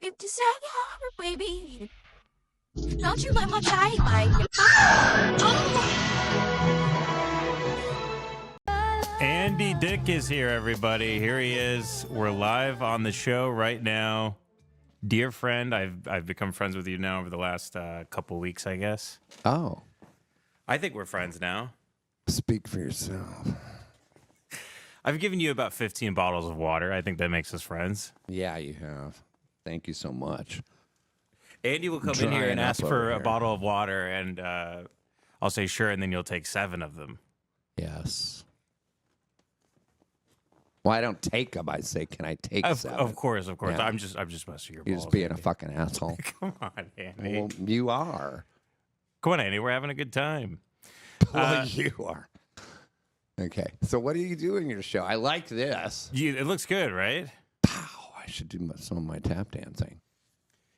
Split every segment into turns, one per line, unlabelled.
It's just baby. Don't you let much I my.
Andy Dick is here, everybody. Here he is. We're live on the show right now. Dear friend, I've become friends with you now over the last couple weeks, I guess.
Oh.
I think we're friends now.
Speak for yourself.
I've given you about 15 bottles of water. I think that makes us friends.
Yeah, you have. Thank you so much.
Andy will come in here and ask for a bottle of water, and I'll say sure, and then you'll take 7 of them.
Yes. Well, I don't take them. I say, can I take 7?
Of course.
Yeah.
I'm just busting your balls.
You're just being a fucking asshole.
Come on, Andy.
Well, you are.
Come on, Andy. We're having a good time.
Well, you are. Okay. So what do you do in your show? I like this.
It looks good, right?
Pow. I should do some of my tap dancing.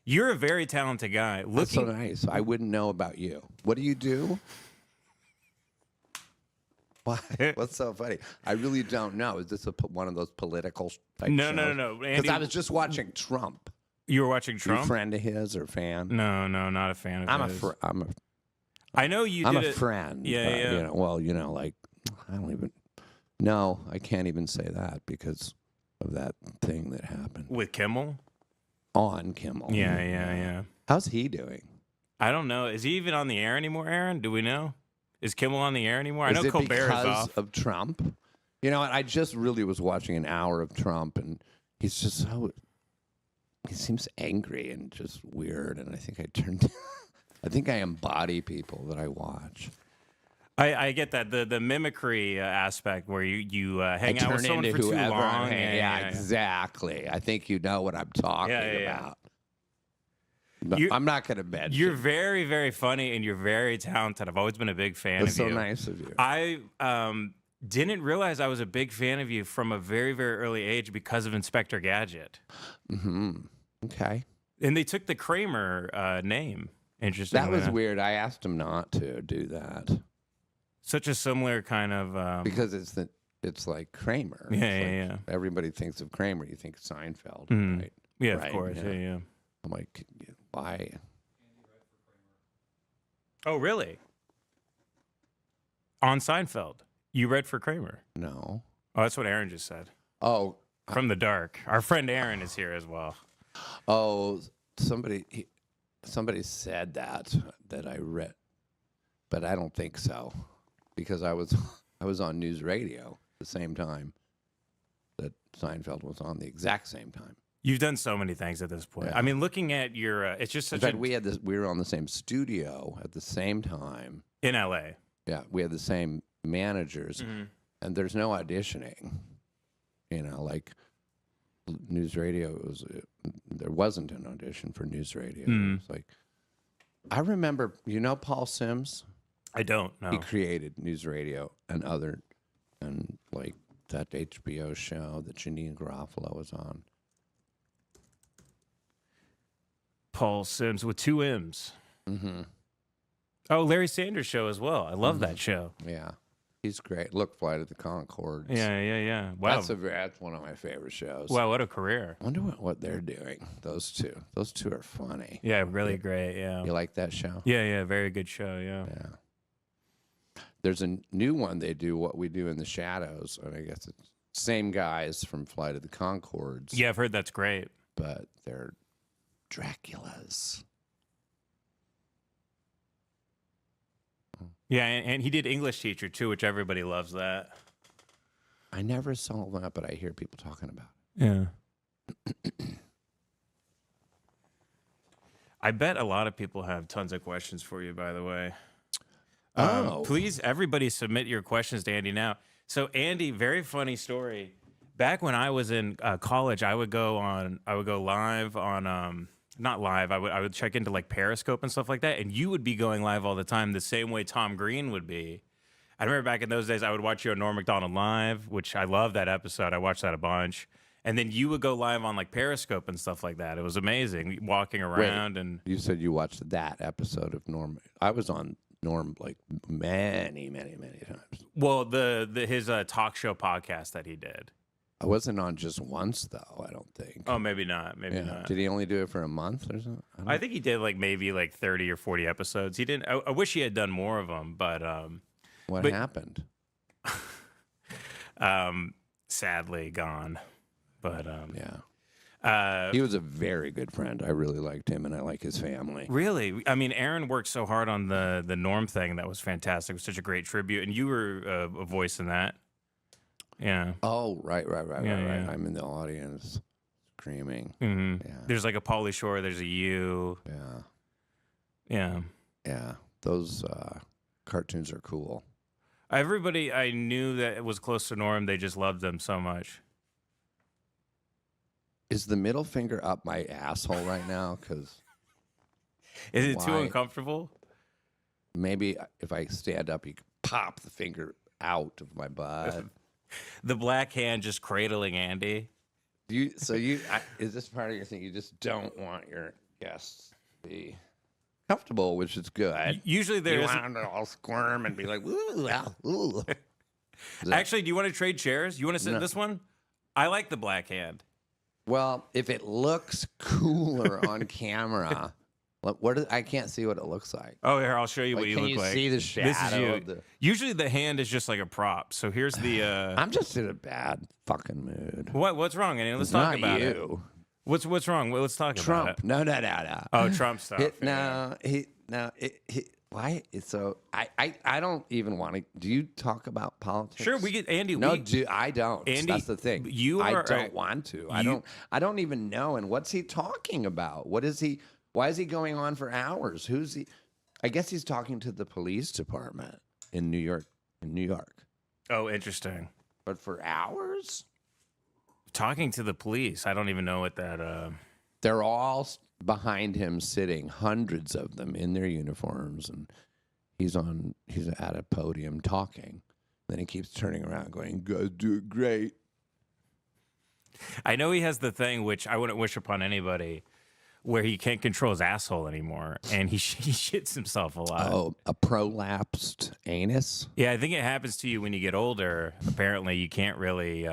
You're a very talented guy.
That's so nice. I wouldn't know about you. What do you do? Why? What's so funny? I really don't know. Is this one of those political type
No.
shows? Because I was just watching Trump.
You were watching Trump?
You a friend of his or fan?
No, not a fan of his. I know you
I'm
did
a friend.
Yeah.
You know, like, I don't even... No, I can't even say that because of that thing that happened.
With Kimmel?
On Kimmel.
Yeah.
How's he doing?
I don't know. Is he even on the air anymore, Aaron? Do we know? Is Kimmel on the air anymore? I know Colbert is off.
Because of Trump? You know what? I just really was watching an hour of Trump, and he's just so... He seems angry and just weird, and I think I think I embody people that I watch.
I get that. The mimicry aspect where you hang out with someone for too long.
Yeah, exactly. I think you know what I'm talking about. No, I'm not going to mention.
You're very, very funny, and you're very talented. I've always been a big fan of you.
That's so nice of you.
I didn't realize I was a big fan of you from a very, very early age because of Inspector Gadget.
Mm-hmm. Okay.
And they took the Kramer name. Interesting.
That was weird. I asked him not to do that.
Such a similar kind of...
because it's like Kramer.
Yeah.
Everybody thinks of Kramer. You think of Seinfeld, right?
Yeah,
right?
Of course. Yeah.
I'm like, why?
Oh, really? On Seinfeld, you read for Kramer?
No.
Oh, that's what Aaron just said.
Oh.
From the dark. Our friend Aaron is here as well.
Oh, somebody said that I read, but I don't think so, because I was on news radio at the same time that Seinfeld was on, the exact same time.
You've done so many things at this point. Yeah. I mean, looking at your, it's just such.
In fact, we were on the same studio at the same time
in LA.
Yeah, we had the same managers, and there's no auditioning. You know, like news radio there wasn't an audition for news radio. It was like, I remember, you know, Paul Sims.
I don't know.
He created news radio and like that HBO show that Janine Garofalo was on.
Paul Sims with 2 M's.
Mm-hmm.
Oh, Larry Sanders Show as well. I love that show.
Yeah. He's great. Look, Flight of the Conchords.
Yeah. Wow.
That's one of my favorite shows.
Wow, what a career.
I wonder what they're doing, those two. Those two are funny.
Yeah, really great, yeah.
You like that show?
Yeah, very good show, yeah.
There's a new one they do, What We Do in the Shadows, and I guess it's same guys from Flight of the Conchords.
Yeah, I've heard that's great.
But they're Draculas.
Yeah, and he did English Teacher, too, which everybody loves that.
I never saw that, but I hear people talking about
it. Yeah. I bet a lot of people have tons of questions for you, by the way. Please, everybody submit your questions to Andy now. So, Andy, very funny story. Back when I was in college, I would go live on... Not live. I would check into like Periscope and stuff like that, and you would be going live all the time, the same way Tom Green would be. I remember back in those days, I would watch you on Norm Macdonald Live, which I love that episode. I watched that a bunch, and then you would go live on like Periscope and stuff like that. It was amazing, walking around.
Wait,
and
you said you watched that episode of Norm. I was on Norm like many times.
Well, his talk show podcast that he did.
I wasn't on just once though. I don't think.
Oh, maybe not. Maybe not.
Did he only do it for a month or something?
I think he did like maybe like 30 or 40 episodes. He didn't. I wish he had done more of them, but
What happened?
sadly gone. But
he was a very good friend. I really liked him, and I like his family.
really, I mean, Aaron worked so hard on the Norm thing. That was fantastic. It was such a great tribute, and you were a voice in that. Yeah.
Oh, right.
Yeah.
I'm in the audience screaming.
Mm-hmm.
Yeah.
There's like a Pauly Shore. There's a you.
Yeah.
Yeah.
Yeah. Those cartoons are cool.
Everybody I knew that was close to Norm, they just loved them so much.
Is the middle finger up my asshole right now? Because
Is it too
Why?
uncomfortable?
maybe if I stand up, you can pop the finger out of my butt.
The black hand just cradling Andy.
Is this part of your thing? You just don't want your guests to be comfortable, which is good.
Usually
You
there's...
want them to all squirm and be like, ooh, ah, ooh.
Actually, do you want to trade chairs? You want to sit in this one? I like the black hand.
Well, if it looks cooler on camera, I can't see what it looks like.
Oh, here, I'll show you what you
Can
look
you
like.
see the
This is
shadow
you.
of the...
Usually the hand is just like a prop. So here's the...
I'm just in a bad fucking mood.
What's wrong, Andy? Let's
It's
talk
not
about
you.
it. What's wrong? Well, let's talk
Trump.
about it.
No.
Oh, Trump stuff.
Why? So I don't even want to. Do you talk about politics?
Sure, we get Andy.
No, I don't.
Andy,
That's the thing. I don't want to. I don't even know. And what's he talking about? What is he? Why is he going on for hours? Who's he? I guess he's talking to the police department in New York.
Oh, interesting.
But for hours?
Talking to the police. I don't even know what that...
They're all behind him sitting, hundreds of them in their uniforms, and he's at a podium talking. Then he keeps turning around going, "You guys do it great."
I know he has the thing, which I wouldn't wish upon anybody, where he can't control his asshole anymore, and he shits himself a lot.
Oh, a prolapsed anus?
Yeah, I think it happens to you when you get older. Apparently, you can't really...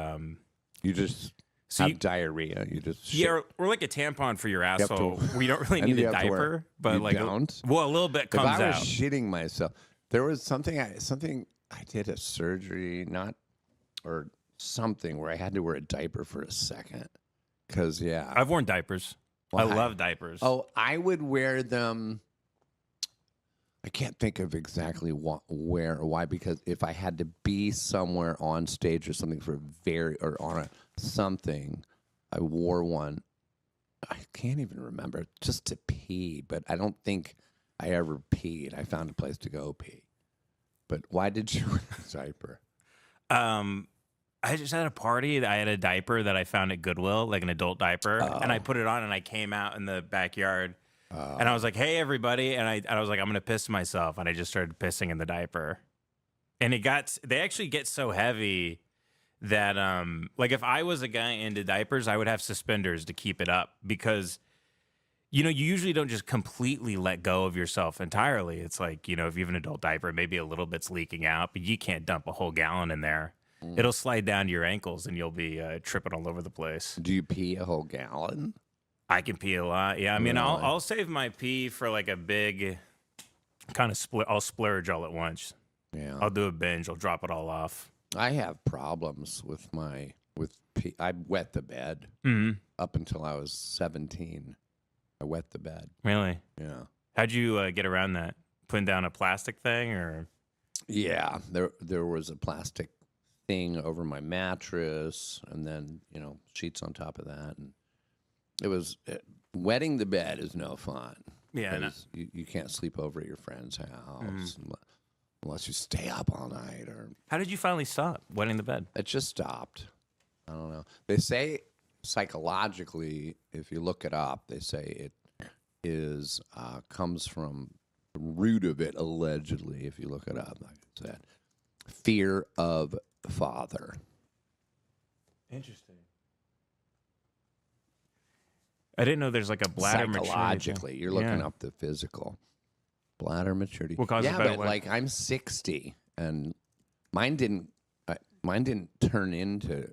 You just have diarrhea. You just shit.
or like a tampon for your asshole. We don't really
And
need
you
a
have to wear-
diaper, but
you
like
don't?
a little bit
If
comes
I was
out.
shitting myself, there was something I did a surgery, or something where I had to wear a diaper for a second. Because
I've worn diapers.
Well,
I love diapers.
Oh, I would wear them. I can't think of exactly where or why, because if I had to be somewhere on stage or something something, I wore one. I can't even remember, just to pee, but I don't think I ever peed. I found a place to go pee. But why did you wear a diaper?
I just had a party. I had a diaper that I found at Goodwill, like an adult diaper, and I put it on and I came out in the backyard. And I was like, "Hey, everybody!" And I was like, "I'm gonna piss myself," and I just started pissing in the diaper. And they actually get so heavy that like if I was a guy into diapers, I would have suspenders to keep it up, because you usually don't just completely let go of yourself entirely. It's like, if you have an adult diaper, maybe a little bit's leaking out, but you can't dump a whole gallon in there. It'll slide down to your ankles and you'll be tripping all over the place.
Do you pee a whole gallon?
I can pee a lot. Yeah, I mean,
Really?
I'll save my pee for like a big kind of split. I'll splurge all at once.
Yeah.
I'll do a binge. I'll drop it all off.
I have problems with pee. I wet the bed up until I was 17. I wet the bed.
Really?
Yeah.
How'd you get around that? Putting down a plastic thing, or?
Yeah, there was a plastic thing over my mattress, and then sheets on top of that, and it was wetting the bed is no fun.
Yeah, no.
You can't sleep over at your friend's house unless you stay up all night. Or
How did you finally stop wetting the bed?
it just stopped. I don't know. They say psychologically, if you look it up, they say it is comes from the root of it, allegedly, if you look it up, like I said, fear of father.
Interesting. I didn't know there's like a bladder maturity.
Psychologically, you're looking up the physical bladder maturity.
What causes
yeah,
better
but
wet?
like I'm 60 and mine didn't turn into.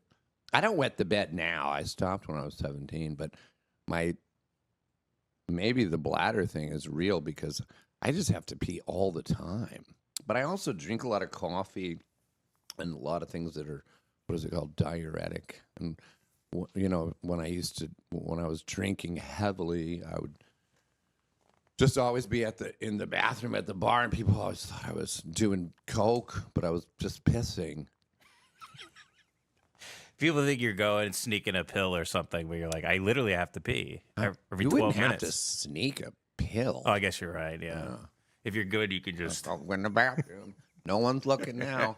I don't wet the bed now. I stopped when I was 17, but maybe the bladder thing is real because I just have to pee all the time. But I also drink a lot of coffee and a lot of things that are, what is it called, diuretic. And you know, when I was drinking heavily, I would just always be in the bathroom at the bar, and people always thought I was doing coke, but I was just pissing.
People think you're going and sneaking a pill or something, where you're like, I literally have to pee every
you
12
wouldn't
minutes.
have to sneak a pill.
Oh, I guess you're right. Yeah. If you're good, you can just
I'll go in the bathroom. No one's looking now.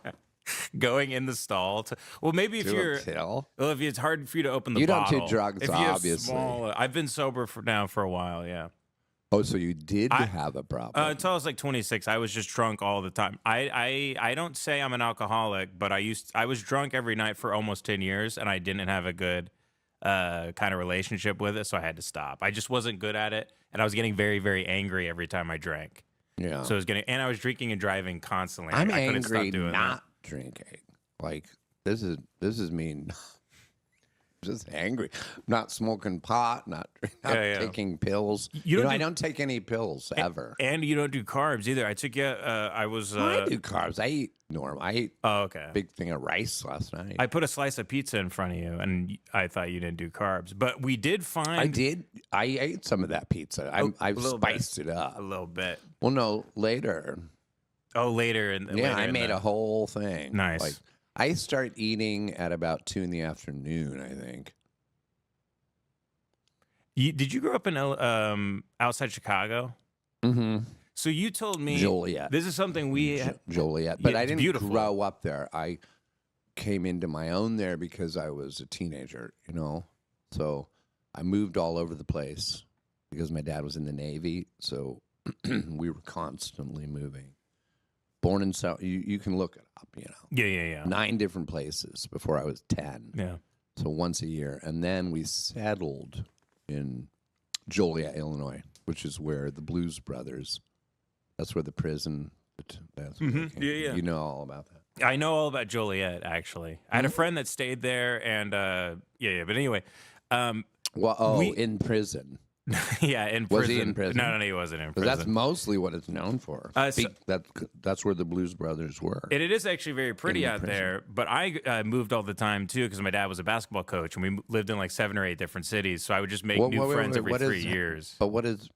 going in the stall. Well, maybe if
Do
you're
a pill.
well, if it's hard for you to open the
You don't
bottle.
do drugs,
if you have
obviously.
I've been sober for a while. Yeah.
Oh, so you did have a problem?
Until I was like 26, I was just drunk all the time. I don't say I'm an alcoholic, but I was drunk every night for almost 10 years, and I didn't have a good kind of relationship with it, so I had to stop. I just wasn't good at it, and I was getting very, very angry every time I drank.
Yeah.
So I was drinking and driving constantly.
I'm
I couldn't
angry
stop doing
not drinking. Like this is mean. Just angry. Not smoking pot, not taking pills. I don't take any pills ever.
And you don't do carbs either. I took I
do carbs. I eat normal. I ate a big thing of rice last night.
I put a slice of pizza in front of you, and I thought you didn't do carbs. But we did find...
I did. I ate some of that pizza. I've spiced it up.
A little bit.
Well, no, later.
Oh, later.
I made a whole thing.
Nice.
Like, I start eating at about 2 p.m, I think.
Did you grow up in outside Chicago?
Mm-hmm.
So you told me
Joliet.
This is something
Joliet, but I didn't
beautiful.
grow up there. I came into my own there because I was a teenager, So I moved all over the place because my dad was in the Navy, so we were constantly moving. Born in South, you can look it up,
Yeah.
9 different places before I was 10.
Yeah.
So once a year, and then we settled in Joliet, Illinois, which is where the Blues Brothers. That's where the prison. That's where they came.
Yeah.
You know all about that.
I know all about Joliet. Actually, I had a friend that stayed there, and But anyway,
in prison.
Yeah, in prison.
Was he in prison?
No, he wasn't in prison.
That's mostly what it's known for. That's where the Blues Brothers were.
It is actually very pretty out there, but I moved all the time, too, because my dad was a basketball coach, and we lived in like 7 or 8 different cities, so I would just make new friends every 3 years.
But what does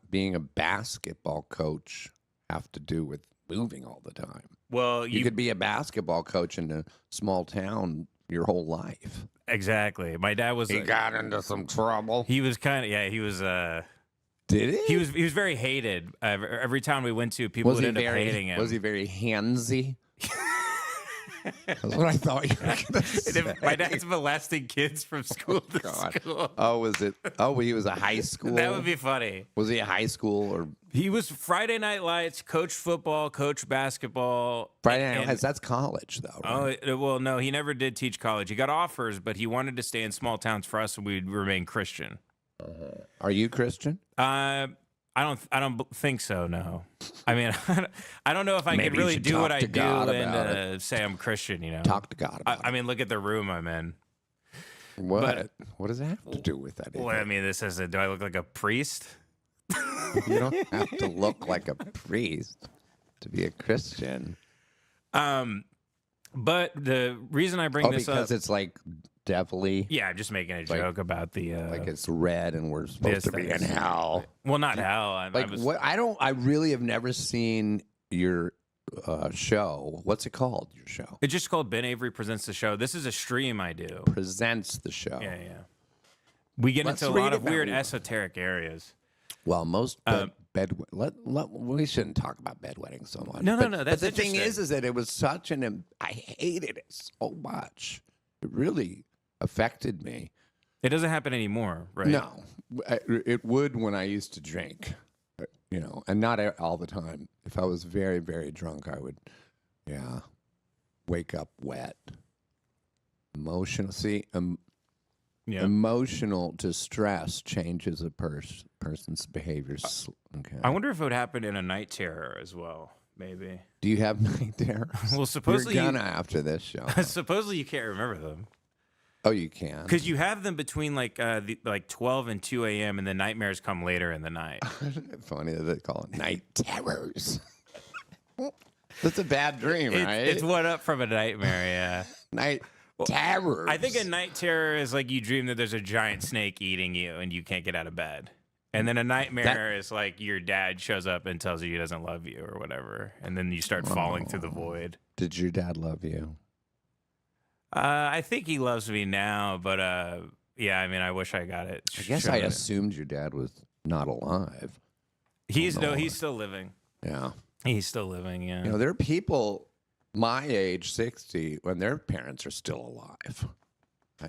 being a basketball coach have to do with moving all the time?
Well,
you could be a basketball coach in a small town your whole life.
Exactly. My dad was...
He got into some trouble.
He was kind of... he was...
Did he?
He was very hated. Every town we went to, people would end up hating him.
Was he very handsy? That's what I thought you were going to say.
My dad's molesting kids from school to school.
Oh, was it? Oh, he was a high school?
That would be funny.
Was he a high school or?
He was Friday Night Lights, coached football, coached basketball.
Friday Night Lights, that's college, though, right?
Oh, well, no, he never did teach college. He got offers, but he wanted to stay in small towns for us, so we'd remain Christian.
Are you Christian?
I don't think so. No, I mean, I don't know if I could really do what I do and say I'm Christian.
Talk to God about it.
I mean, look at the room I'm in.
What does that have to do with that?
Well, I mean, do I look like a priest?
You don't have to look like a priest to be a Christian.
But the reason I bring this up
because it's like devilly.
Yeah, I'm just making a joke about the
like it's red and we're supposed to be in hell.
Well, not hell.
I really have never seen your show. What's it called? Your show?
It's just called Ben Avery Presents the Show. This is a stream I do.
Presents the show.
Yeah. We get into a lot of weird esoteric areas.
Well, most we shouldn't talk about bedwetting so much.
No.
But the thing is that it was such I hated it so much. It really affected me.
It doesn't happen anymore, right?
No, it would when I used to drink, and not all the time. If I was very, very drunk, I would, wake up wet. Emotional. See, emotional distress changes a person's behavior. Okay.
I wonder if it would happen in a night terror as well. Maybe.
Do you have night terrors?
Well, supposedly
you're gonna after this show.
Supposedly you can't remember them.
Oh, you can.
Because you have them between like 12 and 2 a.m. and the nightmares come later in the night.
Funny that they call it night terrors. That's a bad dream, right?
It's one up from a nightmare, yeah.
Night terrors.
I think a night terror is like you dream that there's a giant snake eating you and you can't get out of bed. And then a nightmare is like your dad shows up and tells you he doesn't love you or whatever. And then you start falling through the void.
Did your dad love you?
I think he loves me now, but yeah, I mean, I wish I got it.
I guess I assumed your dad was not alive.
He's still living.
Yeah.
He's still living, yeah.
You know, there are people my age, 60, when their parents are still alive.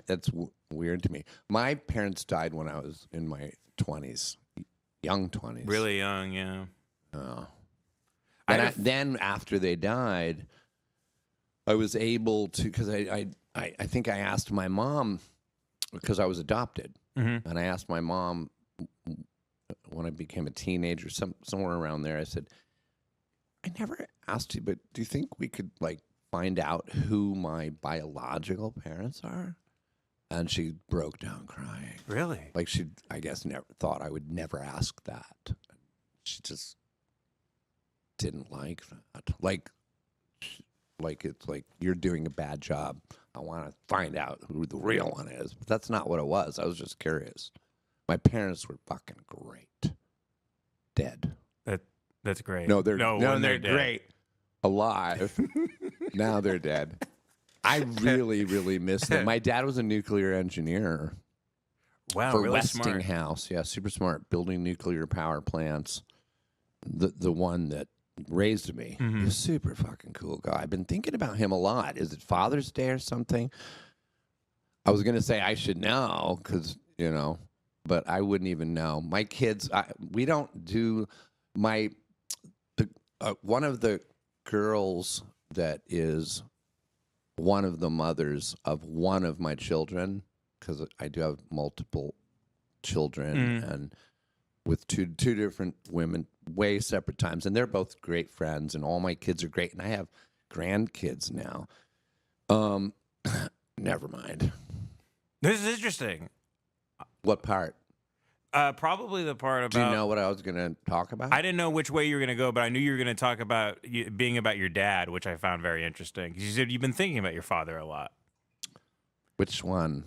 That's weird to me. My parents died when I was in my 20s, young 20s.
Really young, yeah.
Then after they died, I was able to, because I think I asked my mom, because I was adopted, and I asked my mom when I became a teenager, somewhere around there, I said, I never asked you, but do you think we could like find out who my biological parents are? And she broke down crying.
Really?
Like she, I guess, never thought I would never ask that. She just didn't like that. Like it's like you're doing a bad job. I want to find out who the real one is. But that's not what it was. I was just curious. My parents were fucking great. Dead.
That's great.
No, they're
dead.
great. Alive. Now they're dead. I really, really miss them. My dad was a nuclear engineer.
Wow,
for
really
Westinghouse.
smart.
Yeah, super smart. Building nuclear power plants. The one that raised me. He's a super fucking cool guy. I've been thinking about him a lot. Is it Father's Day or something? I was going to say I should know because, you know, but I wouldn't even know. My kids, we don't do one of the girls that is one of the mothers of one of my children, because I do have multiple children and with two different women, way separate times, and they're both great friends, and all my kids are great, and I have grandkids now. Never mind.
This is interesting.
What part?
Probably the part about.
Do you know what I was going to talk about?
I didn't know which way you were going to go, but I knew you were going to talk about being about your dad, which I found very interesting. Because you said you've been thinking about your father a lot.
Which one?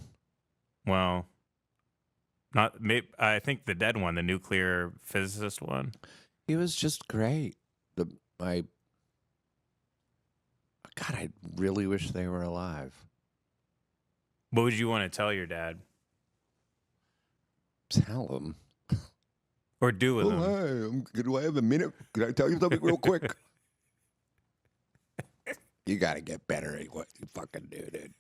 Well, not maybe. I think the dead one, the nuclear physicist one.
He was just great. God, I really wish they were alive.
What would you want to tell your dad?
Tell him.
Or do with him?
Hi, do I have a minute? Can I tell you something real quick? You got to get better at what you fucking do, dude.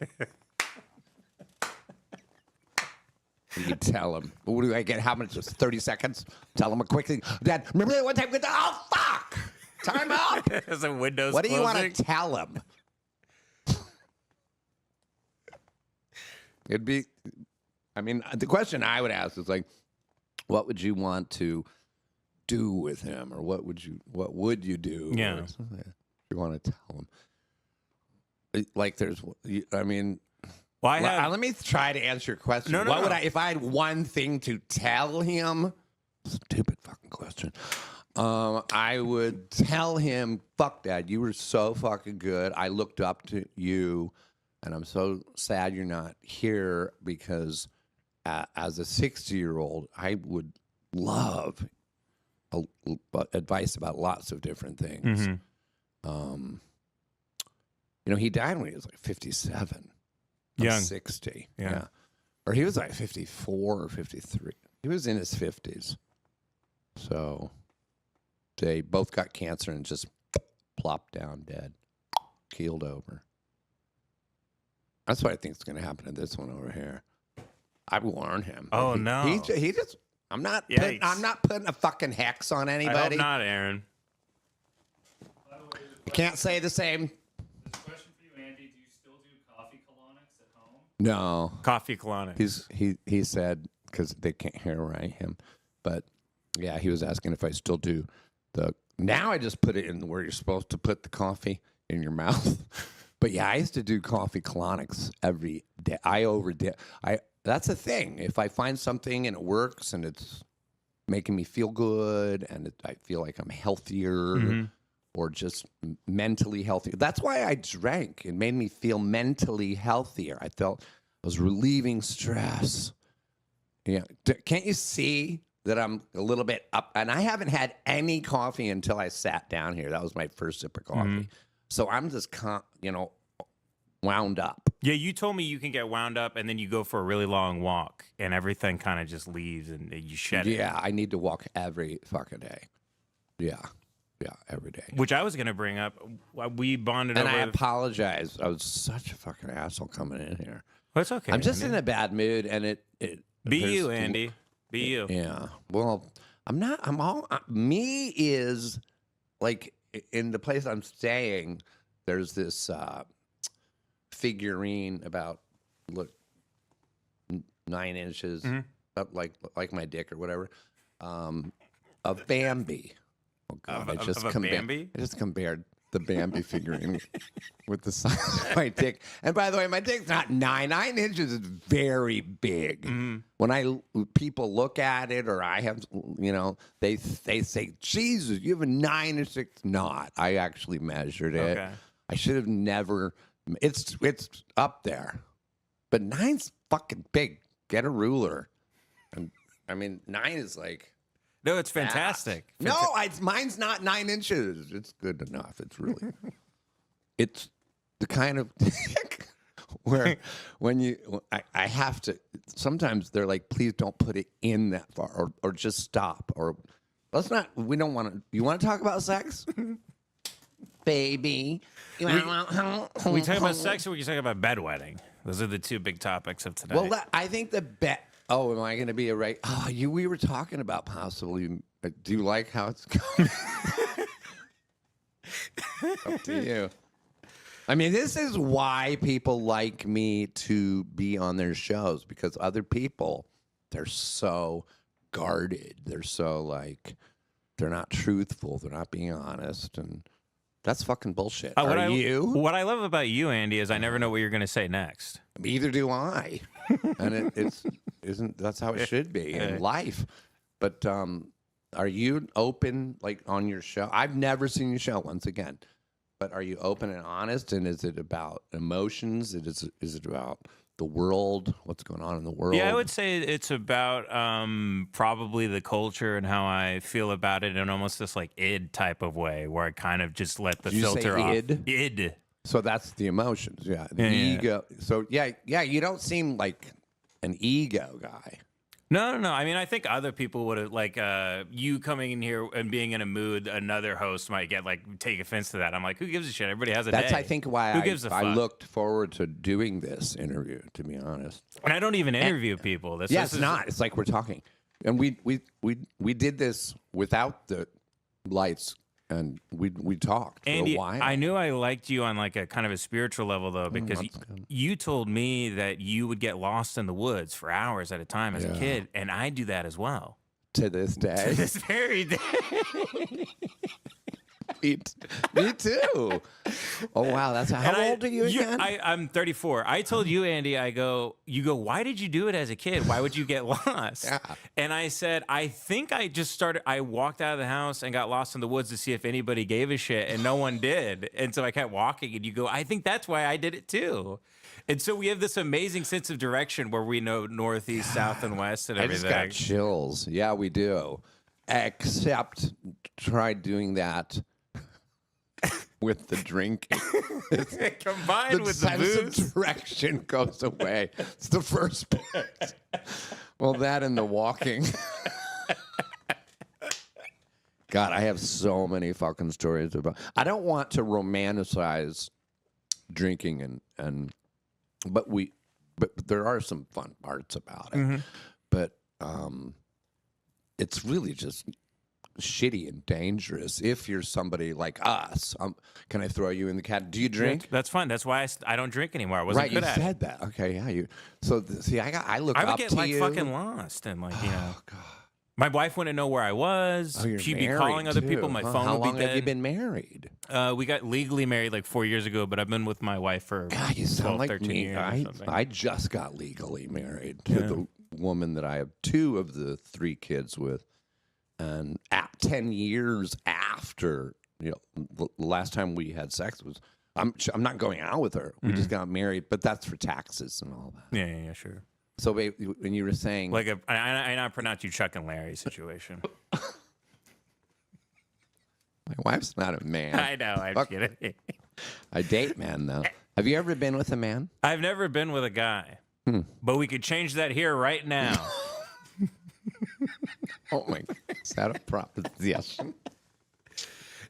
You tell him. What do I get? How much? Just 30 seconds? Tell him a quick thing. Dad, remember that one time? Oh, fuck! Time up!
There's a Windows
What do you want
closing?
to tell him? It'd be, I mean, the question I would ask is like, what would you want to do with him, or what would you do?
Yeah.
You want to tell him. Like, I mean,
Well,
let me try to answer your question.
No,
What would if I had one thing to tell him? Stupid fucking question. I would tell him, fuck, Dad, you were so fucking good. I looked up to you, and I'm so sad you're not here because as a 60-year-old, I would love advice about lots of different things. You know, he died when he was like 57.
Young.
60.
Yeah.
Or he was like 54 or 53. He was in his 50s. So they both got cancer and just plopped down dead, keeled over. That's what I think is going to happen to this one over here. I warned him.
Oh, no.
He just, I'm not putting a fucking hex on anybody.
I hope not, Aaron.
You can't say the same.
This question for you, Andy. Do you still do coffee colonics at home?
No.
Coffee colonics.
He said, because they can't hear where I am, but yeah, he was asking if I still do now I just put it in where you're supposed to put the coffee in your mouth. But yeah, I used to do coffee colonics every day. I overdid. That's the thing. If I find something and it works and it's making me feel good and I feel like I'm healthier or just mentally healthier. That's why I drank. It made me feel mentally healthier. I felt I was relieving stress. Yeah. Can't you see that I'm a little bit up? And I haven't had any coffee until I sat down here. That was my first sip of coffee. So I'm just, wound up.
Yeah, you told me you can get wound up and then you go for a really long walk and everything kind of just leaves and you shed it.
Yeah, I need to walk every fucking day. Yeah, every day.
Which I was going to bring up. We bonded
And
over.
I apologize. I was such a fucking asshole coming in here.
Well, it's okay.
I'm just
Andy.
in a bad mood, and it
Be
there's-
you, Andy. Be you.
Yeah. Well, I'm not. I'm all. Me is like in the place I'm staying. There's this figurine about 9 inches, up like my dick or whatever, of Bambi. Oh God!
Of a Bambi?
I just compared the Bambi figurine with the size of my dick. And by the way, my dick's not 9 inches. Is very big. When people look at it, or I have, they say, Jesus, you have a 9 inch. It's not. I actually measured it.
Okay.
I should have never. It's up there, but 9's fucking big. Get a ruler. And I mean, 9 is like.
No, it's fantastic.
No, mine's not 9 inches. It's good enough. It's really. It's the kind of where when I have to. Sometimes they're like, please don't put it in that far, or just stop, or let's not. We don't want to. You want to talk about sex, baby?
We talk about sex, or we talk about bedwetting. Those are the two big topics of today.
Well, I think the bet. Oh, am I going to be a right? Oh, we were talking about possibly. Do you like how it's going? Up to you. I mean, this is why people like me to be on their shows, because other people, they're so guarded. They're so like, they're not truthful. They're not being honest. And that's fucking bullshit. Are you?
What I love about you, Andy, is I never know what you're going to say next.
Either do I. And that's how it should be in life. But are you open, like, on your show? I've never seen your show, once again. But are you open and honest? And is it about emotions? Is it about the world? What's going on in the world?
Yeah, I would say it's about probably the culture and how I feel about it in almost this like id type of way, where I kind of just let the filter off. Id.
So that's the emotions, yeah. The ego. So yeah, you don't seem like an ego guy.
No. I mean, I think other people would have, like, you coming in here and being in a mood, another host might take offense to that. I'm like, who gives a shit? Everybody has a day.
That's, I think, why
who gives a fuck?
I looked forward to doing this interview, to be honest.
And I don't even interview people.
It's not. It's like we're talking. And we did this without the lights. And we talked
Andy,
for a while.
I knew I liked you on like a kind of a spiritual level, though, because you told me that you would get lost in the woods for hours at a time as a kid, and I do that as well.
To this day.
To this very day.
Me too. Oh, wow. That's how old are you again?
I'm 34. I told you, Andy, you go, why did you do it as a kid? Why would you get lost?
Yeah.
And I said, I think I walked out of the house and got lost in the woods to see if anybody gave a shit, and no one did. And so I kept walking, and you go, I think that's why I did it too. And so we have this amazing sense of direction where we know northeast, south, and west and everything.
I just got chills. Yeah, we do. Except try doing that with the drinking.
Combined with the booze.
sense of direction goes away. It's the first part. Well, that and the walking. God, I have so many fucking stories about. I don't want to romanticize drinking but there are some fun parts about it. But it's really just shitty and dangerous if you're somebody like us. Can I throw you in the cat? Do you drink?
That's fine. That's why I don't drink anymore. I wasn't good at it.
You said that. Okay, yeah. See, I look
I would
up
get
to
like
you.
fucking lost and like,
Oh, God.
My wife wouldn't know where I was.
Oh, you're
She'd be
married,
calling other people.
too,
My
huh?
phone
How
would be
long
dead.
have you been married?
We got legally married like 4 years ago, but I've been with my wife for
God, you
12,
sound like
13
me.
years or something.
I just got legally married to the woman that I have 2 of the 3 kids with, and 10 years after, the last time we had sex was. I'm not going out with her. We just got married, but that's for taxes and all that.
Yeah, sure.
So, babe, when you were saying,
Like I not pronounce you Chuck and Larry situation.
my wife's not a man.
I know. I'm
Fuck.
kidding.
I date men, though. Have you ever been with a man?
I've never been with a guy, but we could change that here right now.
Oh my! Is that a proposition?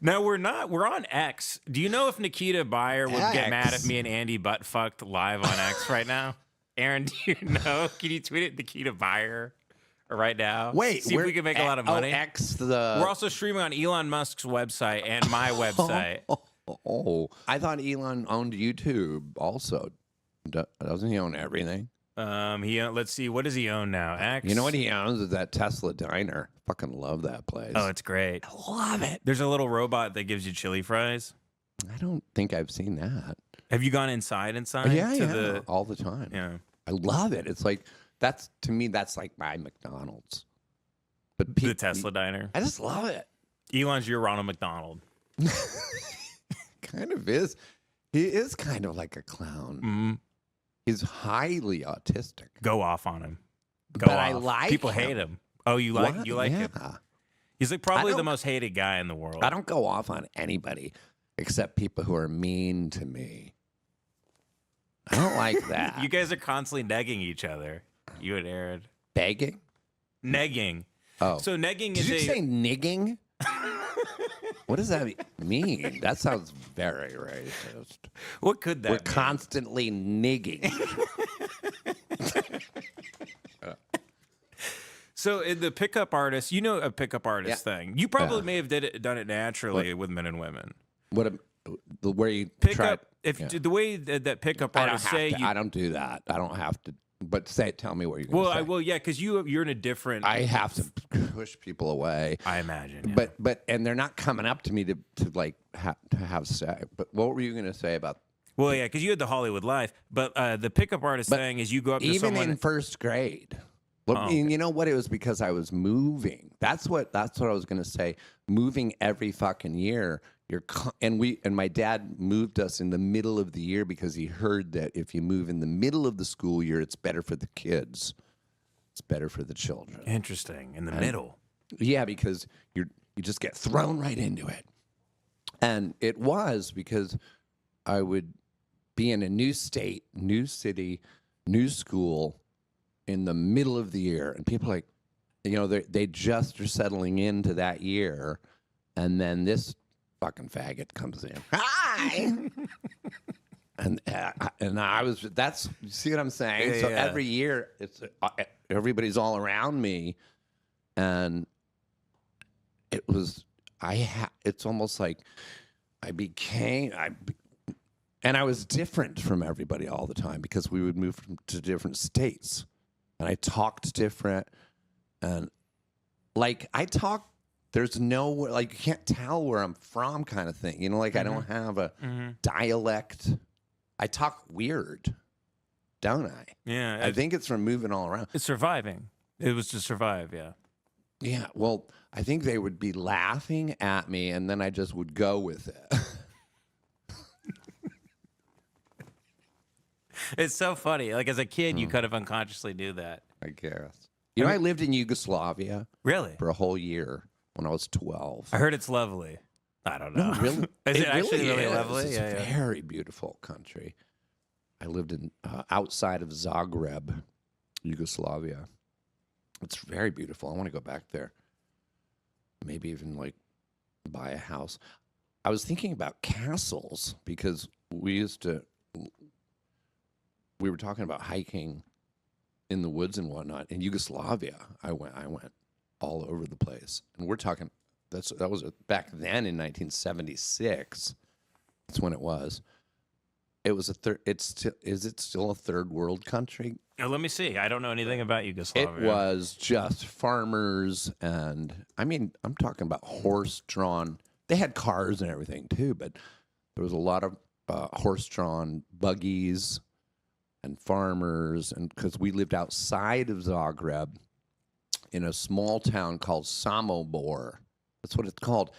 No, we're not. We're on X. Do you know if Nikita Bayer would get mad
X?
if me and Andy butt fucked live on X right now? Aaron, do you know? Can you tweet it Nikita Bayer right now?
Wait,
see if we can make a lot of money.
X
We're also streaming on Elon Musk's website and my website.
Oh, I thought Elon owned YouTube also. Doesn't he own everything?
Let's see. What does he own now? X.
You know what he owns is that Tesla diner. Fucking love that place.
Oh, it's great.
I love it.
There's a little robot that gives you chili fries.
I don't think I've seen that.
Have you gone inside?
Yeah, all the time.
Yeah.
I love it. It's like to me that's like my McDonald's. But
The Tesla diner.
I just love it.
Elon's your Ronald McDonald.
Kind of is. He is kind of like a clown.
Mm-hmm.
He's highly autistic.
Go off on him. Go
But
off.
I like
People
him.
hate him. Oh, you like
What?
you like him?
Yeah.
He's like probably
I
the
don't-
most hated guy in the world.
I don't go off on anybody except people who are mean to me. I don't like that.
You guys are constantly negging each other. You and Aaron.
Begging?
Negging.
Oh.
So negging
Did
is
you say nigging? What does that mean? That sounds very racist.
what could that
We're
mean?
constantly nigging.
So in the pickup artist, you know a pickup artist
Yeah.
thing. You probably
Yeah.
may have done it naturally with men and women.
Where you
Pick
try,
up
yeah.
the way that pickup
I don't
artists
have
say
to,
you.
I don't do that. I don't have to. But tell me what you're going
Well,
to say.
I will, yeah, because you're in a different.
I have to push people away.
I imagine. Yeah.
But they're not coming up to me to like to have sex. But what were you going to say about?
Well, yeah, because you had the Hollywood life, but the pickup artist thing is you go up to
Even
someone.
in first grade. Look,
Oh,
you know what? It was because I was moving. That's what I was going to say. Moving every fucking year. And my dad moved us in the middle of the year because he heard that if you move in the middle of the school year, it's better for the kids. It's better for the children.
Interesting. In the middle.
Yeah, because you just get thrown right into it. And it was because I would be in a new state, new city, new school in the middle of the year. And people are like, they just are settling into that year. And then this fucking faggot comes in. Hi! and I was, you see what I'm saying?
Yeah,
So
yeah.
every year, it's everybody's all around me. And it was, it's almost like and I was different from everybody all the time because we would move to different states. And I talked different. And like there's no, like, you can't tell where I'm from kind of thing. I don't have a dialect. I talk weird, don't I?
Yeah.
I think it's from moving all around.
It's surviving. It was to survive, yeah.
Yeah, well, I think they would be laughing at me, and then I just would go with it.
It's so funny. Like, as a kid, you kind of unconsciously do that.
I guess. I lived in Yugoslavia
Really?
for a whole year when I was 12.
I heard it's lovely. I don't know.
No, really,
Is it actually really
is.
lovely?
It's
Yeah,
a
yeah.
very beautiful country. I lived in outside of Zagreb, Yugoslavia. It's very beautiful. I want to go back there. Maybe even like buy a house. I was thinking about castles because we were talking about hiking in the woods and whatnot. In Yugoslavia, I went all over the place. And we're talking, that was back then in 1976. That's when it was. It was is it still a third world country?
Let me see. I don't know anything about
It
Yugoslavia.
was just farmers, and I mean, I'm talking about horse-drawn. They had cars and everything too, but there was a lot of horse-drawn buggies and farmers, and because we lived outside of Zagreb in a small town called Samobor. That's what it's called.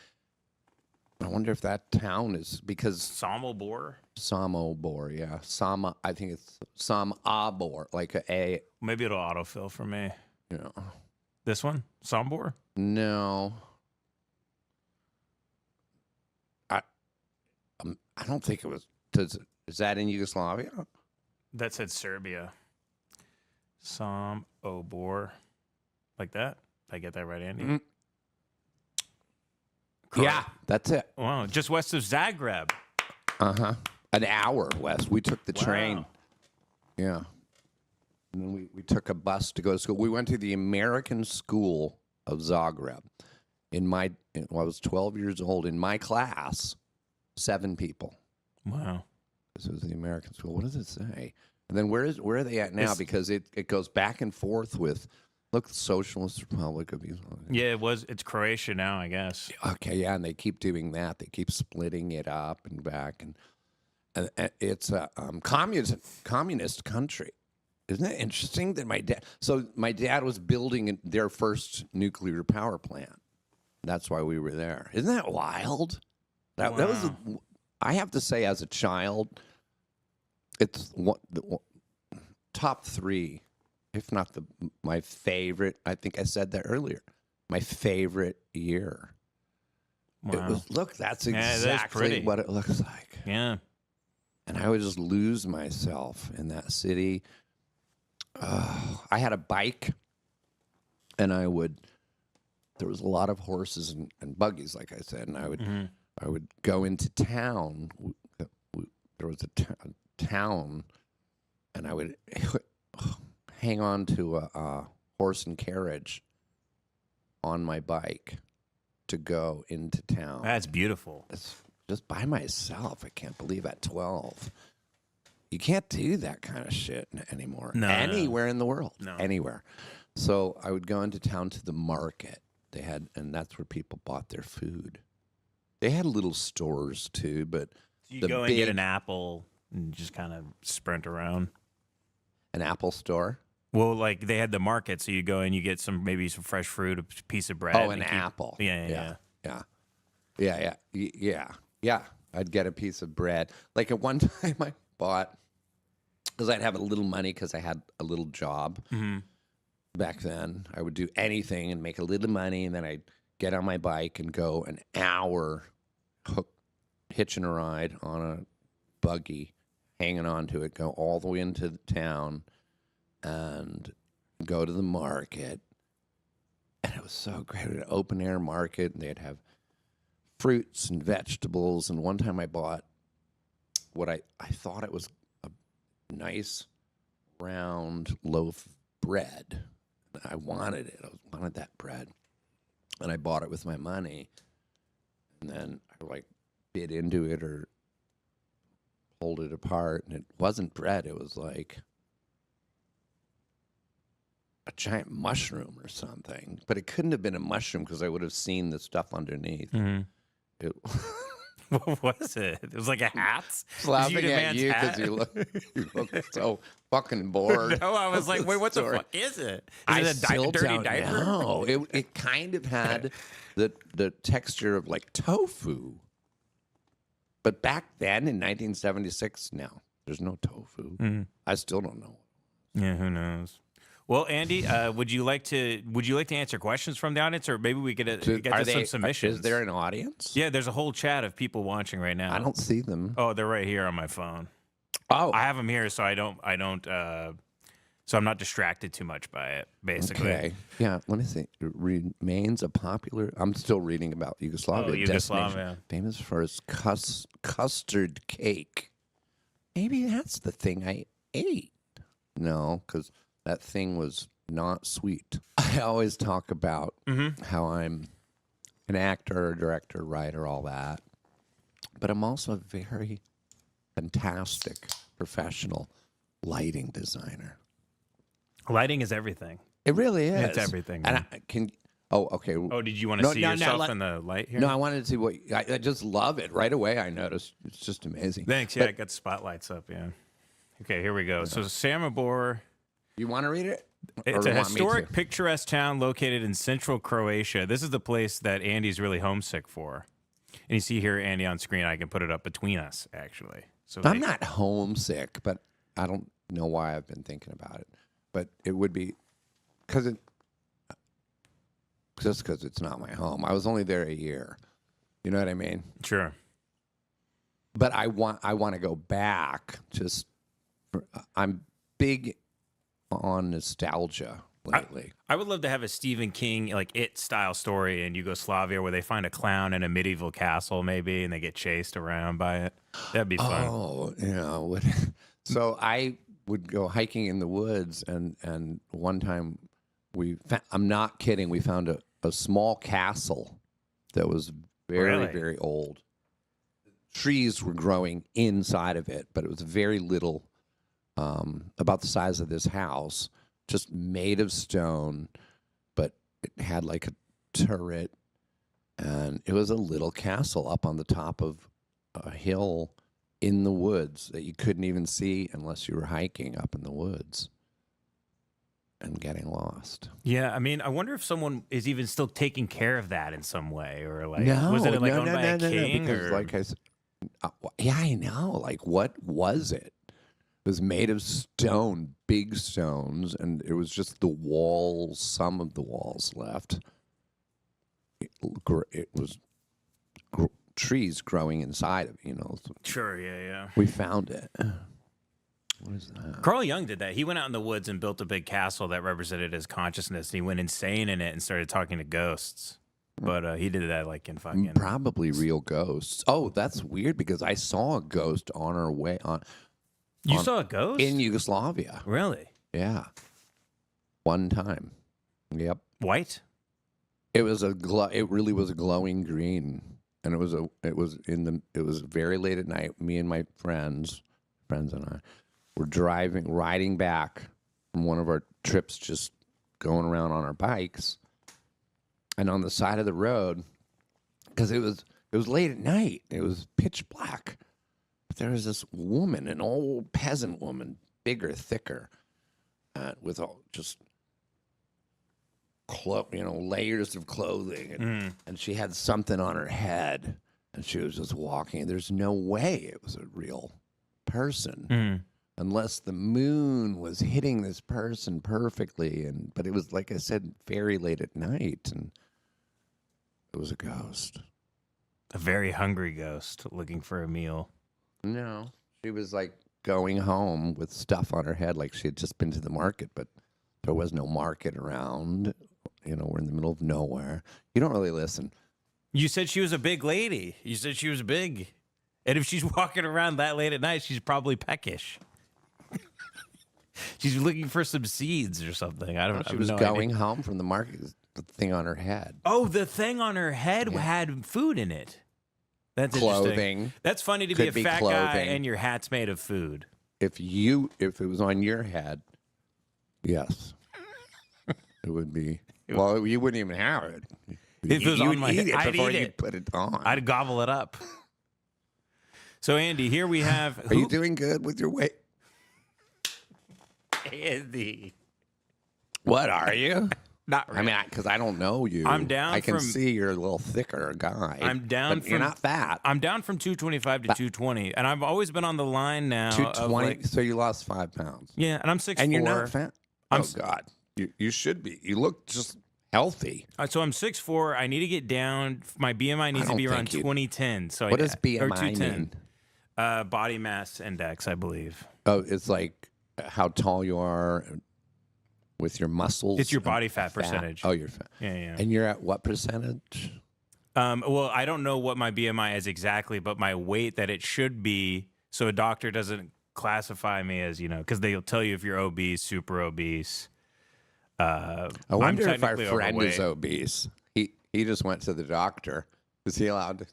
I wonder if that town is because
Samobor?
Samobor, yeah. I think it's Samabor, like a,
Maybe it'll autofill for me.
you know.
This one? Sombor?
No. I don't think it was. Is that in Yugoslavia?
That said Serbia. Samobor. Like that? Did I get that right, Andy?
Mm.
Correct.
Yeah, that's it.
Wow. Just west of Zagreb.
Uh-huh. An hour west. We took the train.
Wow.
Yeah. And then we took a bus to go to school. We went to the American School of Zagreb. When I was 12 years old, in my class, 7 people.
Wow.
This was the American School. What does it say? And then where are they at now? Because it goes back and forth with, look, the Socialist Republic of Yugoslavia.
Yeah, it's Croatia now, I guess.
Okay, yeah, and they keep doing that. They keep splitting it up and back, and it's a communist country. Isn't it interesting that my dad was building their first nuclear power plant. That's why we were there. Isn't that wild? That was, I have to say, as a child, it's the top 3, if not my favorite. I think I said that earlier. My favorite year.
Wow.
It was, look, that's
that's
exactly
pretty.
what it looks like.
Yeah.
And I would just lose myself in that city. I had a bike, and there was a lot of horses and buggies, like I said, and I would go into town. There was a town, and I would hang on to a horse and carriage on my bike to go into town.
That's beautiful.
It's just by myself. I can't believe at 12. You can't do that kind of shit anymore.
No,
anywhere in the world.
No.
Anywhere. So I would go into town to the market. And that's where people bought their food. They had little stores too, but
You go and get an apple and just kind of sprint around.
An Apple store.
Well, like they had the market, so you go and you get maybe some fresh fruit, a piece of bread.
Oh, an apple.
Yeah.
I'd get a piece of bread. Like at one time I bought, because I'd have a little money because I had a little job back then. I would do anything and make a little money, and then I'd get on my bike and go an hour hitching a ride on a buggy, hanging on to it, go all the way into the town and go to the market. And it was so great. An open air market, and they'd have fruits and vegetables. And one time I bought what I thought it was a nice round loaf of bread. I wanted it. I wanted that bread. And I bought it with my money. And then I bit into it or pulled it apart. And it wasn't bread. It was like a giant mushroom or something. But it couldn't have been a mushroom because I would have seen the stuff underneath. It,
What was it? It was like a hat?
laughing at you because you look so fucking bored.
No, I was like, wait, what the fuck is it? Is it a dirty diaper?
No, it kind of had the texture of like tofu. But back then in 1976, no, there's no tofu. I still don't know.
Yeah, who knows? Well, Andy, would you like to answer questions from the audience, or maybe we could get to some submissions?
Is there an audience?
Yeah, there's a whole chat of people watching right now.
I don't see them.
Oh, they're right here on my phone.
Oh,
I have them here, so so I'm not distracted too much by it. Basically,
okay. Yeah, let me see. It remains a popular. I'm still reading about Yugoslavia.
Oh, Yugoslavia.
Destination, famous for its custard cake. Maybe that's the thing I ate. No, because that thing was not sweet. I always talk about how I'm an actor, director, writer, all that. But I'm also a very fantastic professional lighting designer.
Lighting is everything.
It really is.
It's everything,
And
man.
I can. Oh, okay.
Oh, did you want to see yourself in the light here?
No, I wanted to see what. I just love it right away. I noticed it's just amazing.
Thanks. Yeah, I got spotlights up. Yeah. Okay, here we go. So Samobor.
You want to read it?
It's
Or
a
want me
historic,
to?
picturesque town located in central Croatia. This is the place that Andy's really homesick for. And you see here, Andy, on screen. I can put it up between us, actually. So
I'm not homesick, but I don't know why I've been thinking about it. But it would be because it's not my home. I was only there a year. You know what I mean?
Sure.
But I want to go back. I'm big on nostalgia lately.
I would love to have a Stephen King, like It style story in Yugoslavia where they find a clown in a medieval castle, maybe, and they get chased around by it. That'd be fun.
Oh, so I would go hiking in the woods, and one time I'm not kidding, we found a small castle that was very,
Really?
very old. Trees were growing inside of it, but it was very little, about the size of this house, just made of stone, but it had like a turret, and it was a little castle up on the top of a hill in the woods that you couldn't even see unless you were hiking up in the woods and getting lost.
Yeah, I mean, I wonder if someone is even still taking care of that in some way, or like,
No,
was it like
no,
owned
no,
by
no,
a
no,
king?
because
or?
like I said, yeah, I know. Like, what was it? It was made of stone, big stones, and it was just the walls, some of the walls left. It was trees growing inside of it, So
Sure, yeah.
we found it. What is that?
Carl Jung did that. He went out in the woods and built a big castle that represented his consciousness, and he went insane in it and started talking to ghosts. But he did that like in fucking...
Probably real ghosts. Oh, that's weird because I saw a ghost on our way on.
You saw a ghost?
In Yugoslavia.
Really?
Yeah. One time. Yep.
White?
It was it really was a glowing green. And it was very late at night. Me and my friends and I were riding back from one of our trips, just going around on our bikes. And on the side of the road, because it was late at night, it was pitch black. But there was this woman, an old peasant woman, bigger, thicker, with all just layers of clothing, and she had something on her head, and she was just walking. There's no way it was a real person, unless the moon was hitting this person perfectly. But it was, like I said, very late at night, and it was a ghost.
A very hungry ghost looking for a meal.
No, she was like going home with stuff on her head, like she had just been to the market, but there was no market around. We're in the middle of nowhere. You don't really listen.
You said she was a big lady. You said she was big. And if she's walking around that late at night, she's probably peckish. She's looking for some seeds or something. I don't know.
She was going home from the market, the thing on her head.
Oh, the thing on her head had food in it. That's
Clothing.
Interesting. That's funny to
Could
be a
be
fat guy
clothing.
and your hat's made of food.
If it was on your head, yes, it would be. Well, you wouldn't even have it.
If it was
you
on
would
my
eat
head,
it
I'd
before
eat
you
it.
put it on.
I'd gobble it up. So, Andy, here we have...
Are you doing good with your weight?
Andy.
What are you?
Not
I mean, because I don't know you.
I'm down
I can
from-
see you're a little thicker guy.
I'm down
but you're
from-
not fat.
I'm down from 225 to 220, and I've always been on the line now.
220.
Like,
So you lost 5 pounds.
yeah, and I'm 6'4".
And you're not fat.
I'm
Oh God, you should be. You look just healthy.
So I'm 6'4". I need to get down. My BMI needs to
don't
be around
think you-
2010. So
What
I,
does
or
BMI
210.
mean?
Body mass index, I believe.
Oh, it's like how tall you are with your muscles.
It's your
and
body fat percentage.
Oh, you're fat.
Yeah.
And you're at what percentage?
Well, I don't know what my BMI is exactly, but my weight that it should be, so a doctor doesn't classify me as, because they'll tell you if you're obese, super obese.
I wonder if our
technically
friend
overweight.
is obese. He just went to the doctor. Is he allowed to?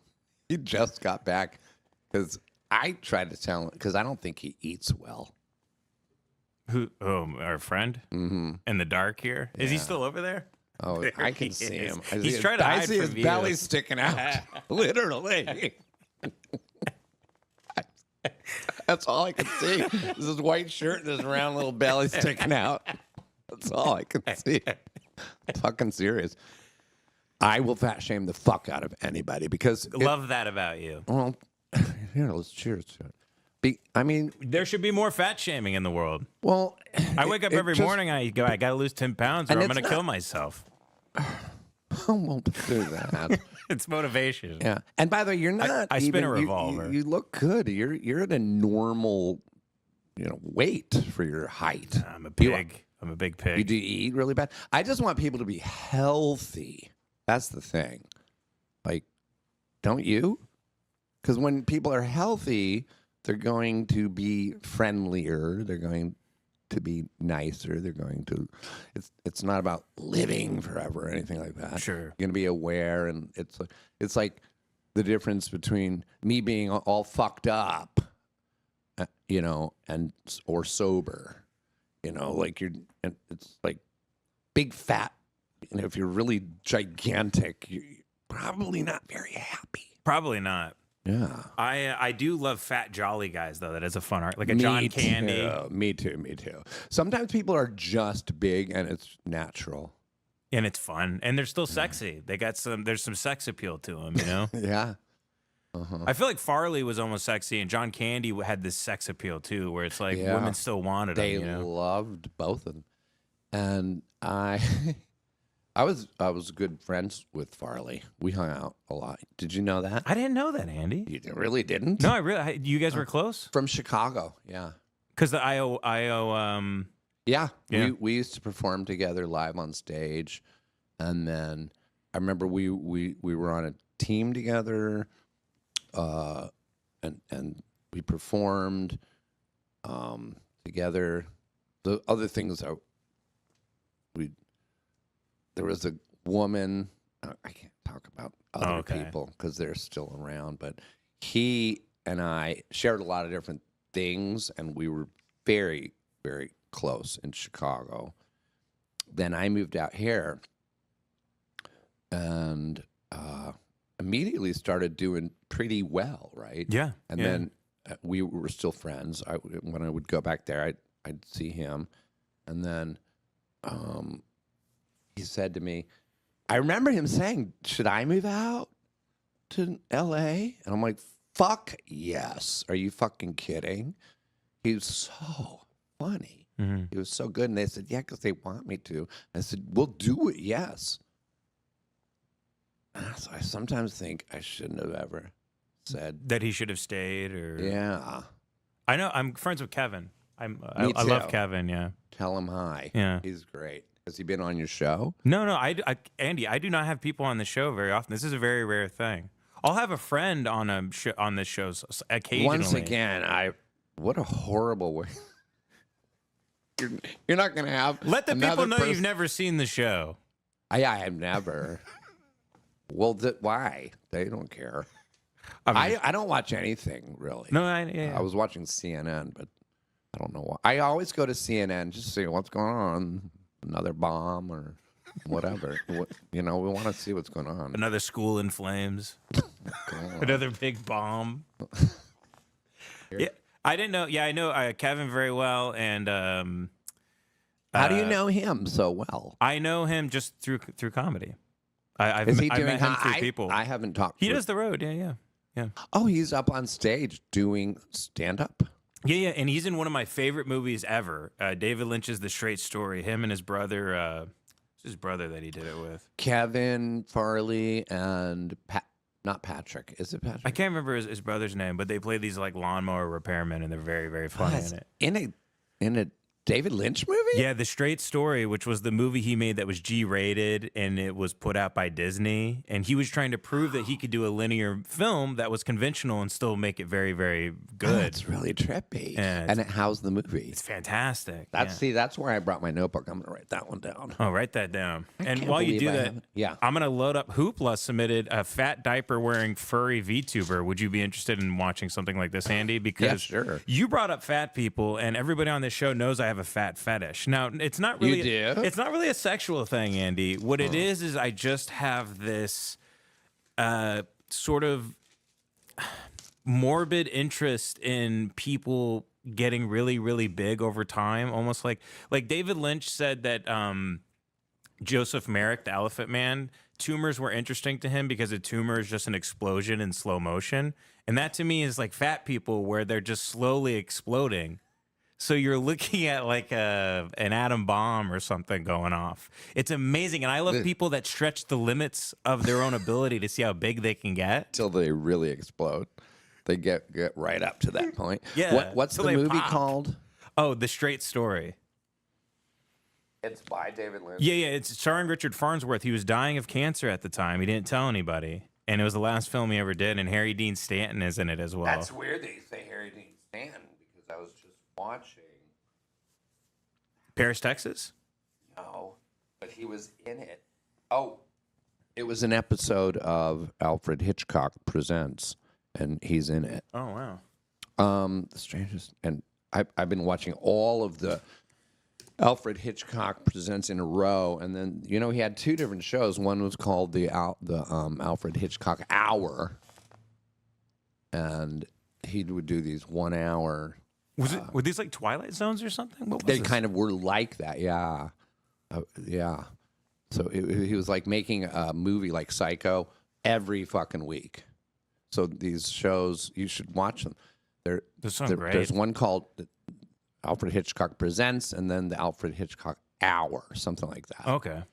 He just got back because I tried to tell him because I don't think he eats well.
Who? Oh, our friend in the dark here. Is he still over there?
Oh,
There
I can
he
see
is.
him. I
He's
see
trying to
I
hide
see his
from you.
belly sticking out. Literally. That's all I can see. This is white shirt and this round little belly sticking out. That's all I can see. Fucking serious. I will fat shame the fuck out of anybody because
Love that about you.
well, here, let's cheers to it. I mean,
There should be more fat shaming in the world.
well,
I wake up every morning. I go, I got to lose 10 pounds, or
And
I'm
it's
going to
not-
kill myself.
I won't do that.
It's motivation.
Yeah, and by the way, you're not.
I spin a
even-
revolver.
You look good. You're at a normal, weight for your height.
I'm a
You
pig. I'm a big
You
pig.
do eat really bad. I just want people to be healthy. That's the thing. Like, don't you? Because when people are healthy, they're going to be friendlier. They're going to be nicer. They're going to. It's not about living forever or anything like that.
Sure.
You're going to be aware, and it's like the difference between me being all fucked up, and or sober. Like and it's like big fat. If you're really gigantic, you're probably not very happy.
Probably not.
Yeah.
I do love fat jolly guys though. That is a fun art, like a John Candy.
Me too. Sometimes people are just big and it's natural.
And it's fun, and they're still sexy. They got there's some sex appeal to them,
Yeah.
I feel like Farley was almost sexy, and John Candy had this sex appeal too, where it's like
Yeah.
women still wanted
They
him.
loved both of them. And I was good friends with Farley. We hung out a lot. Did you know that?
I didn't know that, Andy.
You really didn't?
No, I really. You guys were close
From Chicago. Yeah.
because the IO.
Yeah.
Yeah.
We used to perform together live on stage. And then I remember we were on a team together. And we performed together. The other things there was a woman. I can't talk about other
Okay.
people because they're still around, but he and I shared a lot of different things, and we were very, very close in Chicago. Then I moved out here, and immediately started doing pretty well, right?
Yeah,
And
yeah.
then we were still friends. When I would go back there, I'd see him, and then he said to me, I remember him saying, "Should I move out to L.A.?" And I'm like, "Fuck yes! Are you fucking kidding?" He was so funny.
Mm-hmm.
He was so good, and they said, "Yeah, because they want me to." I said, "We'll do it, yes." So I sometimes think I shouldn't have ever said,
That he should have stayed, or
"Yeah."
I know I'm friends with Kevin. I
Me
love
too.
Kevin. Yeah.
Tell him hi.
Yeah.
He's great. Has he been on your show?
No, Andy, I do not have people on the show very often. This is a very rare thing. I'll have a friend on on this show occasionally.
Once again, what a horrible way. You're not going to have.
Let the people
another
know
person-
you've never seen the show.
I have never. Well, why? They don't care.
I mean,
I don't watch anything really.
no, yeah.
I was watching CNN, but I don't know why. I always go to CNN just to see what's going on. Another bomb or whatever. We want to see what's going on.
Another school in flames. Another big bomb. Yeah, I didn't know. Yeah, I know Kevin very well, and
How do you know him so well?
I know him just through comedy. I've
Is he doing
met him through
I-
people.
I haven't talked.
He
to
does the road. Yeah.
Oh, he's up on stage doing stand up.
Yeah, and he's in one of my favorite movies ever. David Lynch's The Straight Story. Him and his brother. It's his brother that he did it with.
Kevin Farley and not Patrick. Is it Patrick?
I can't remember his brother's name, but they play these like lawnmower repairmen, and they're very, very funny in it.
In a David Lynch movie?
Yeah, The Straight Story, which was the movie he made that was G-rated, and it was put out by Disney. And he was trying to prove that he could do a linear film that was conventional and still make it very, very good.
Oh, that's really trippy.
Yeah,
and how's the movie?
It's fantastic.
That's where I brought my notebook. I'm gonna write that one down.
Oh, write that down. And
can't
while you
believe
do
I
that,
haven't- yeah.
I'm going to load up. Hoopla submitted a fat diaper wearing furry VTuber. Would you be interested in watching something like this, Andy? Because
sure.
you brought up fat people, and everybody on this show knows I have have a fat fetish. Now, it's not really
You do?
it's not really a sexual thing, Andy. What it is I just have this sort of morbid interest in people getting really, really big over time. Almost like David Lynch said that Joseph Merrick, the Elephant Man, tumors were interesting to him because a tumor is just an explosion in slow motion. And that to me is like fat people where they're just slowly exploding. So you're looking at like an atom bomb or something going off. It's amazing. And I love people that stretch the limits of their own ability to see how big they can get.
Till they really explode. They get right up to that point.
Yeah.
What's
till
the
they
movie
pop.
called?
Oh, The Straight Story.
It's by David Lynch.
Yeah. It's starring Richard Farnsworth. He was dying of cancer at the time. He didn't tell anybody. And it was the last film he ever did. And Harry Dean Stanton is in it as well.
That's weird that you say Harry Dean Stanton because I was just watching.
Paris, Texas?
No, but he was in it. Oh, it was an episode of Alfred Hitchcock Presents, and he's in it.
Oh, wow.
The strangest, and I've been watching all of the Alfred Hitchcock Presents in a row, and then he had two different shows. One was called the Alfred Hitchcock Hour, and he would do these 1 hour.
Were these like Twilight Zones or something? What was
They
this?
kind of were like that, yeah, yeah. So he was like making a movie like Psycho every fucking week. So these shows, you should watch them.
Those sound great.
There's one called Alfred Hitchcock Presents, and then the Alfred Hitchcock Hour, something like that.
Okay.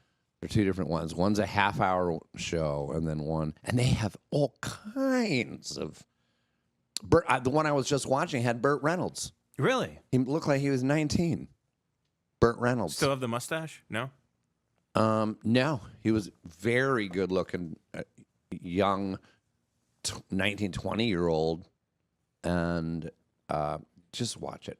They're two different ones. One's a half-hour show, and then and they have all kinds of. The one I was just watching had Burt Reynolds.
Really?
He looked like he was 19. Burt Reynolds.
Still have the mustache? No?
No, he was very good-looking, young, 19, 20-year-old, and just watch it.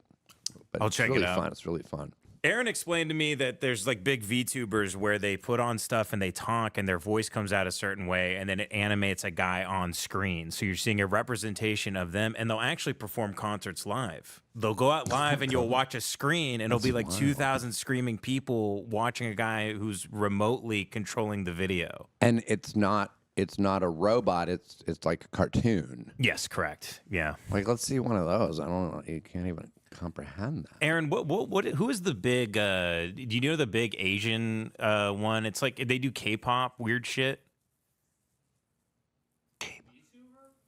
But
I'll
it's
check it
really
out.
Fun. It's really fun.
Aaron explained to me that there's like big VTubers where they put on stuff and they talk and their voice comes out a certain way and then it animates a guy on screen. So you're seeing a representation of them and they'll actually perform concerts live. They'll go out live and you'll watch a screen and it'll be like 2,000 screaming people watching a guy who's remotely controlling the video.
And it's not a robot. It's like a cartoon.
Yes, correct. Yeah.
Like, let's see one of those. I don't know. You can't even comprehend that.
Aaron, who is the big, do you know the big Asian one? It's like they do K-pop, weird shit.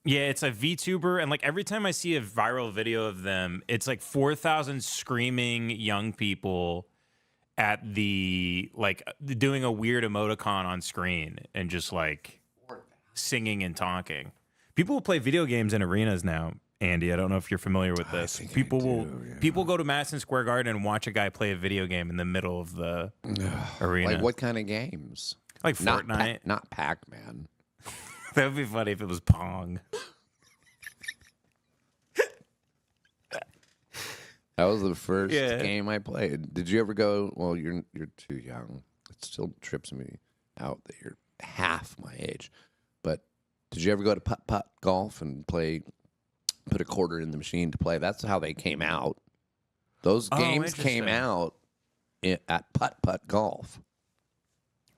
Yeah, it's a VTuber, and like every time I see a viral video of them, it's like 4,000 screaming young people at doing a weird emoticon on screen and just like singing and talking. People will play video games in arenas now. Andy, I don't know if you're familiar with this. People go to Madison Square Garden and watch a guy play a video game in the middle of the arena.
Like what kind of games?
Like Fortnite?
Not Pac-Man.
That would be funny if it was Pong.
That was the first game I played. Did you ever go? Well, you're too young. It still trips me out that you're half my age. But did you ever go to putt-putt golf and put a quarter in the machine to play? That's how they came out. Those games came out at putt-putt golf.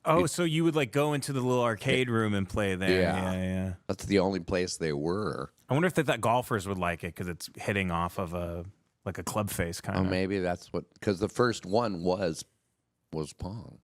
Oh, so you would like go into the little arcade room and play there. Yeah.
That's the only place they were.
I wonder if they thought golfers would like it because it's hitting off of a club face kind
Oh,
of.
maybe that's what, because the first one was Pong.